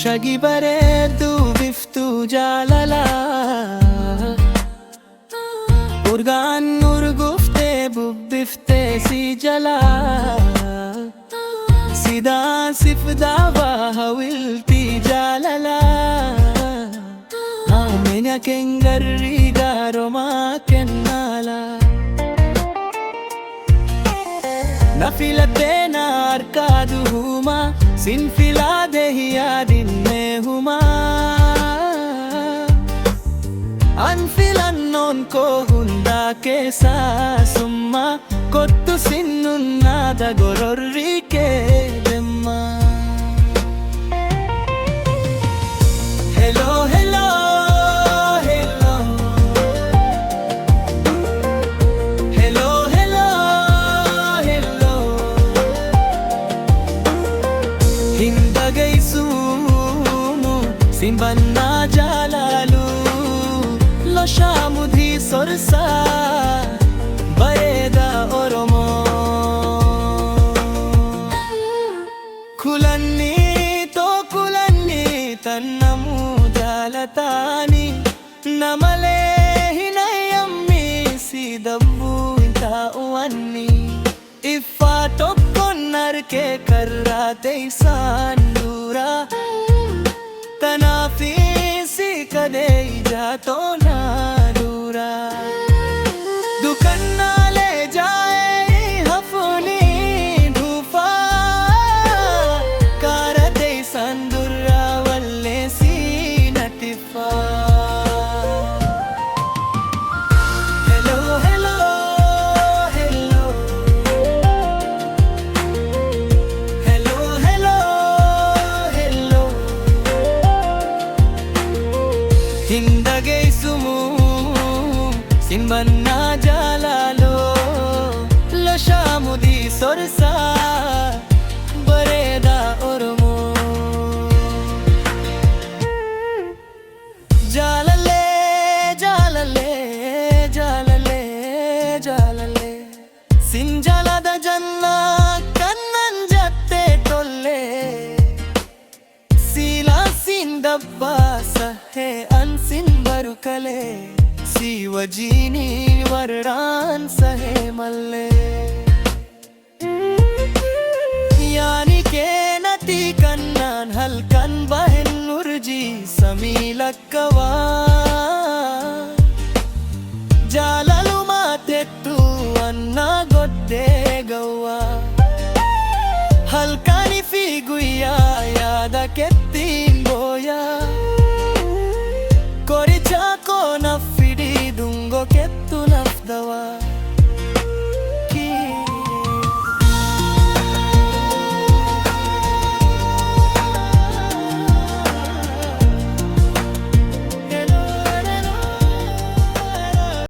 shagi bare du biftu jalala urgan urgufte bu bifte si jala sida sifda wa hawilti jalala amenya kengarri garoma kennala nafila dena arkadu huma sinfila dehiya din mein huma anfilan non ko hunda ke sasumma kottu sinnunna da gororri ke demma hello hello hello hello hello hello hindagai sumu simbanna jalalu lo shamudhi sorsa bareda oromo kulanni to kulanni tannamu jalatani namale hinayammi sidabbu inta uanni ifa tokkonnar ke karrate sandura tanafi si kade jato na dura dukanna le jaye hafuni dhufa karate sandura walle si natifa hello hello hello hello hello hello hindage sumu sinbanna jalalo lo shamudi sorsa bareda oromo jalale jalale jalale jalale sinjalada janna kannan jatte tolle sila sindabba sahe ansin barukale siwajini vardan sahe malle yani ke nati kannan halkan bahen nurji samilakwa